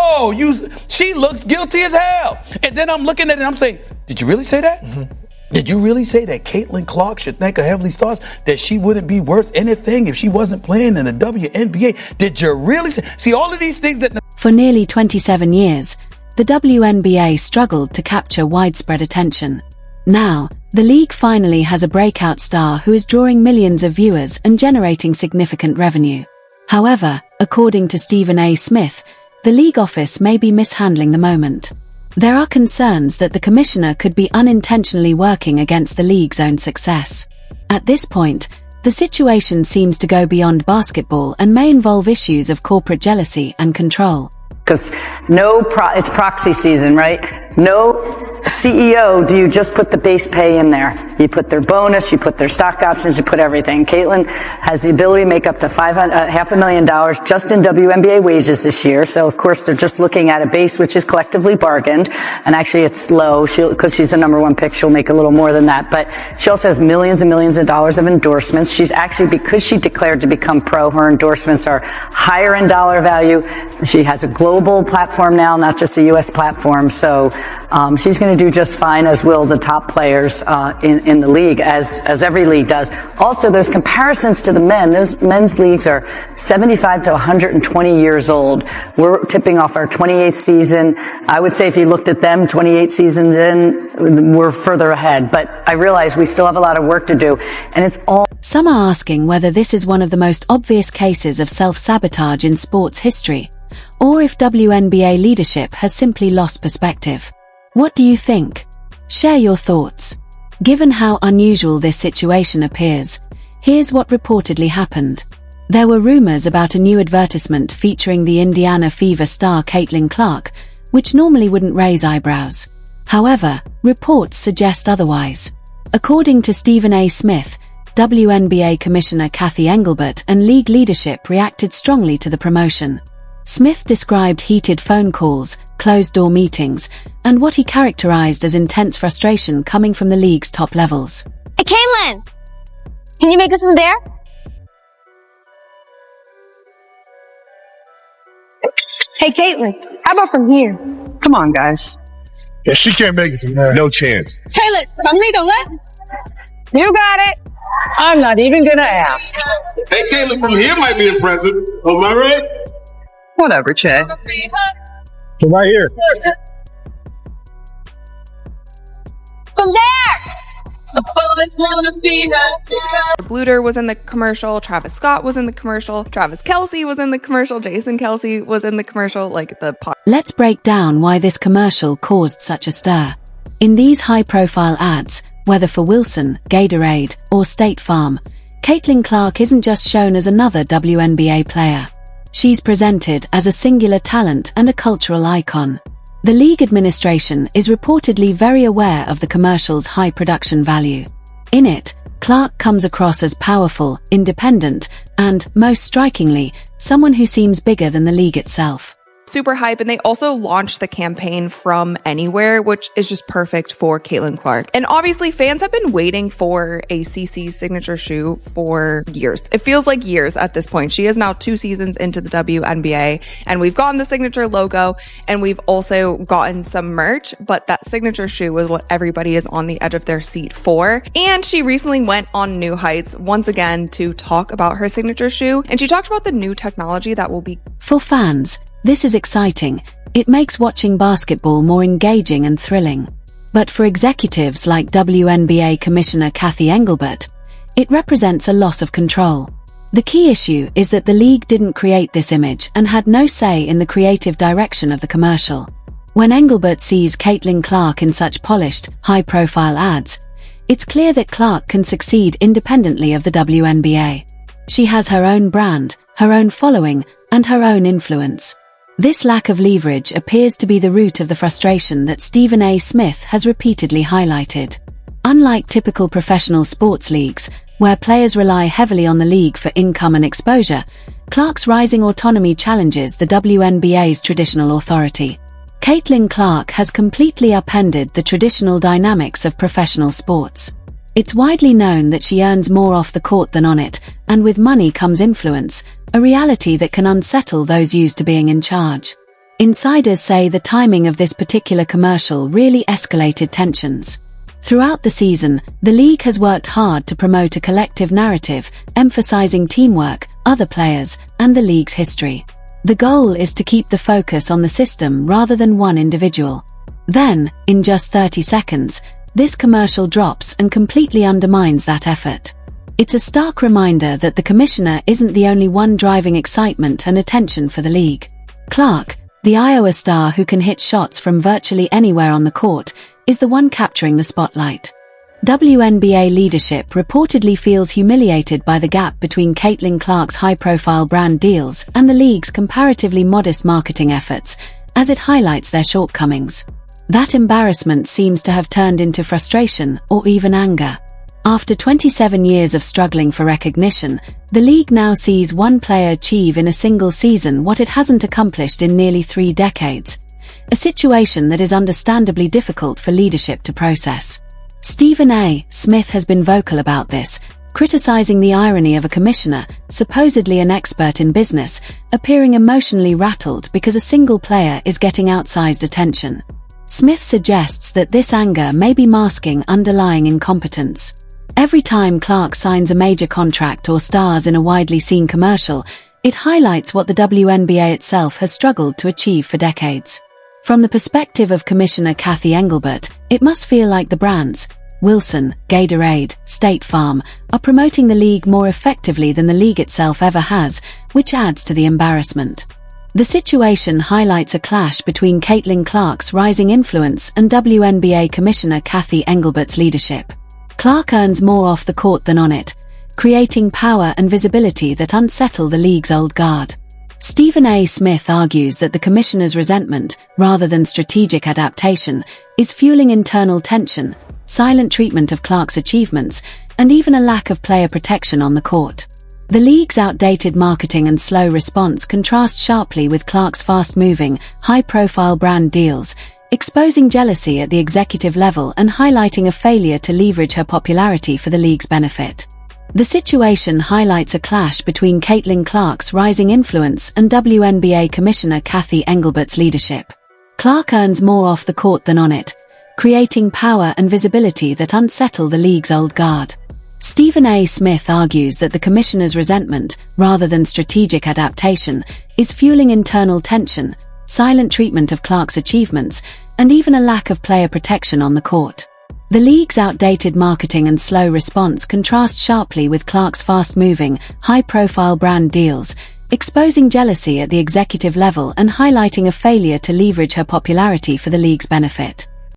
oh, she looks guilty as hell. And then I'm looking at it and I'm saying, did you really say that? Mm-hmm. Did you really say that Caitlin Clark should think of Heavenly Stars, that she wouldn't be worth anything if she wasn't playing in the WNBA? Did you really say? See, all of these things that... For nearly 27 years, the WNBA struggled to capture widespread attention. Now, the league finally has a breakout star who is drawing millions of viewers and generating significant revenue. However, according to Stephen A. Smith, the league office may be mishandling the moment. There are concerns that the commissioner could be unintentionally working against the league's own success. At this point, the situation seems to go beyond basketball and may involve issues of corporate jealousy and control. Because it's proxy season, right? No CEO do you just put the base pay in there. You put their bonus, you put their stock options, you put everything. Caitlin has the ability to make up to $500,000 just in WNBA wages this year. So of course they're just looking at a base which is collectively bargained, and actually it's low. Because she's the number one pick, she'll make a little more than that. But she also has millions and millions of dollars of endorsements. She's actually, because she declared to become pro, her endorsements are higher in dollar value. She has a global platform now, not just a U.S. platform. So she's going to do just fine, as will the top players in the league, as every league does. Also, there's comparisons to the men. Those men's leagues are 75 to 120 years old. We're tipping off our 28th season. I would say if you looked at them 28 seasons in, we're further ahead. But I realize we still have a lot of work to do, and it's all... Some are asking whether this is one of the most obvious cases of self-sabotage in sports history, or if WNBA leadership has simply lost perspective. What do you think? Share your thoughts. Given how unusual this situation appears, here's what reportedly happened. There were rumors about a new advertisement featuring the Indiana Fever star Caitlin Clark, which normally wouldn't raise eyebrows. However, reports suggest otherwise. According to Stephen A. Smith, WNBA Commissioner Cathy Engelbert and league leadership reacted strongly to the promotion. Smith described heated phone calls, closed-door meetings, and what he characterized as intense frustration coming from the league's top levels. Hey, Caitlin! Can you make it from there? Hey, Caitlin, how about from here? Come on, guys. Yeah, she can't make it from there. No chance. Caitlin, from me to left? You got it. I'm not even gonna ask. Hey, Caitlin, from here might be impressive. Am I right? Whatever, Chad. So right here. From there! Bluter was in the commercial, Travis Scott was in the commercial, Travis Kelce was in the commercial, Jason Kelce was in the commercial, Let's break down why this commercial caused such a stir. In these high-profile ads, whether for Wilson, Gatorade, or State Farm, Caitlin Clark isn't just shown as another WNBA player. She's presented as a singular talent and a cultural icon. The league administration is reportedly very aware of the commercial's high production value. In it, Clark comes across as powerful, independent, and, most strikingly, someone who seems bigger than the league itself. super hype. And they also launched the campaign from anywhere, which is just perfect for Caitlin Clark. And obviously fans have been waiting for a CC's signature shoe for years. It feels like years at this point. She is now 2 seasons into the WNBA, and we've gotten the signature logo, and we've also gotten some merch, but that signature shoe is what everybody is on the edge of their seat for. And she recently went on New Heights once again to talk about her signature shoe, and she talked about the new technology that will be... For fans, this is exciting. It makes watching basketball more engaging and thrilling. But for executives like WNBA Commissioner Cathy Engelbert, it represents a loss of control. The key issue is that the league didn't create this image and had no say in the creative direction of the commercial. When Engelbert sees Caitlin Clark in such polished, high-profile ads, it's clear that Clark can succeed independently of the WNBA. She has her own brand, her own following, and her own influence. This lack of leverage appears to be the root of the frustration that Stephen A. Smith has repeatedly highlighted. Unlike typical professional sports leagues, where players rely heavily on the league for income and exposure, Clark's rising autonomy challenges the WNBA's traditional authority. Caitlin Clark has completely upended the traditional dynamics of professional sports. It's widely known that she earns more off the court than on it, and with money comes influence, a reality that can unsettle those used to being in charge. Insiders say the timing of this particular commercial really escalated tensions. Throughout the season, the league has worked hard to promote a collective narrative, emphasizing teamwork, other players, and the league's history. The goal is to keep the focus on the system rather than one individual. Then, in just 30 seconds, this commercial drops and completely undermines that effort. It's a stark reminder that the commissioner isn't the only one driving excitement and attention for the league. Clark, the Iowa star who can hit shots from virtually anywhere on the court, is the one capturing the spotlight. WNBA leadership reportedly feels humiliated by the gap between Caitlin Clark's high-profile brand deals and the league's comparatively modest marketing efforts, as it highlights their shortcomings. That embarrassment seems to have turned into frustration or even anger. After 27 years of struggling for recognition, the league now sees one player achieve in a single season what it hasn't accomplished in nearly 3 decades. A situation that is understandably difficult for leadership to process. Stephen A. Smith has been vocal about this, criticizing the irony of a commissioner, supposedly an expert in business, appearing emotionally rattled because a single player is getting outsized attention. Smith suggests that this anger may be masking underlying incompetence. Every time Clark signs a major contract or stars in a widely seen commercial, it highlights what the WNBA itself has struggled to achieve for decades. From the perspective of Commissioner Cathy Engelbert, it must feel like the brands, Wilson, Gatorade, State Farm, are promoting the league more effectively than the league itself ever has, which adds to the embarrassment. The situation highlights a clash between Caitlin Clark's rising influence and WNBA Commissioner Cathy Engelbert's leadership. Clark earns more off the court than on it, creating power and visibility that unsettle the league's old guard. Stephen A. Smith argues that the commissioner's resentment, rather than strategic adaptation, is fueling internal tension, silent treatment of Clark's achievements, and even a lack of player protection on the court. The league's outdated marketing and slow response contrast sharply with Clark's fast-moving, high-profile brand deals, exposing jealousy at the executive level and highlighting a failure to leverage her popularity for the league's benefit. The situation highlights a clash between Caitlin Clark's rising influence and WNBA Commissioner Cathy Engelbert's leadership. Clark earns more off the court than on it, creating power and visibility that unsettle the league's old guard. Stephen A. Smith argues that the commissioner's resentment, rather than strategic adaptation, is fueling internal tension, silent treatment of Clark's achievements, and even a lack of player protection on the court. The league's outdated marketing and slow response contrast sharply with Clark's fast-moving, high-profile brand deals, exposing jealousy at the executive level and highlighting a failure to leverage her popularity for the league's benefit.